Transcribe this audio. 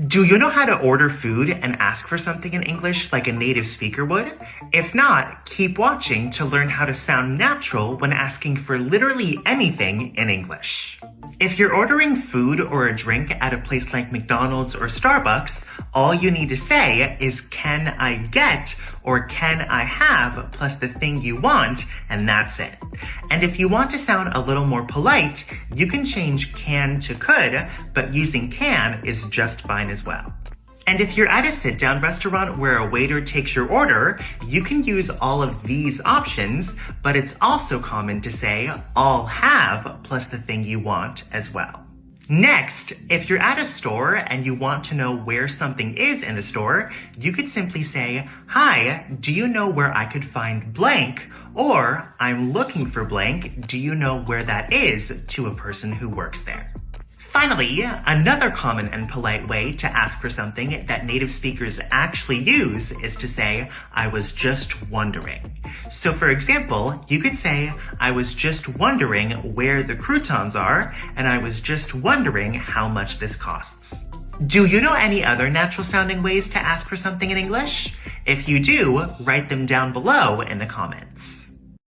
Do you know how to order food and ask for something in English like a native speaker would? If not, keep watching to learn how to sound natural when asking for literally anything in English. If you're ordering food or a drink at a place like McDonald's or Starbucks, all you need to say is "can I get" or "can I have" plus the thing you want, and that's it. And if you want to sound a little more polite, you can change "can" to "could," but using "can" is just fine as well. And if you're at a sit-down restaurant where a waiter takes your order, you can use all of these options, but it's also common to say "I'll have" plus the thing you want as well. Next, if you're at a store and you want to know where something is in the store, you could simply say, "Hi, do you know where I could find blank?" Or, "I'm looking for blank, do you know where that is?" to a person who works there. Finally, another common and polite way to ask for something that native speakers actually use is to say, "I was just wondering." So for example, you could say, "I was just wondering where the croutons are, and I was just wondering how much this costs." Do you know any other natural sounding ways to ask for something in English? If you do, write them down below in the comments.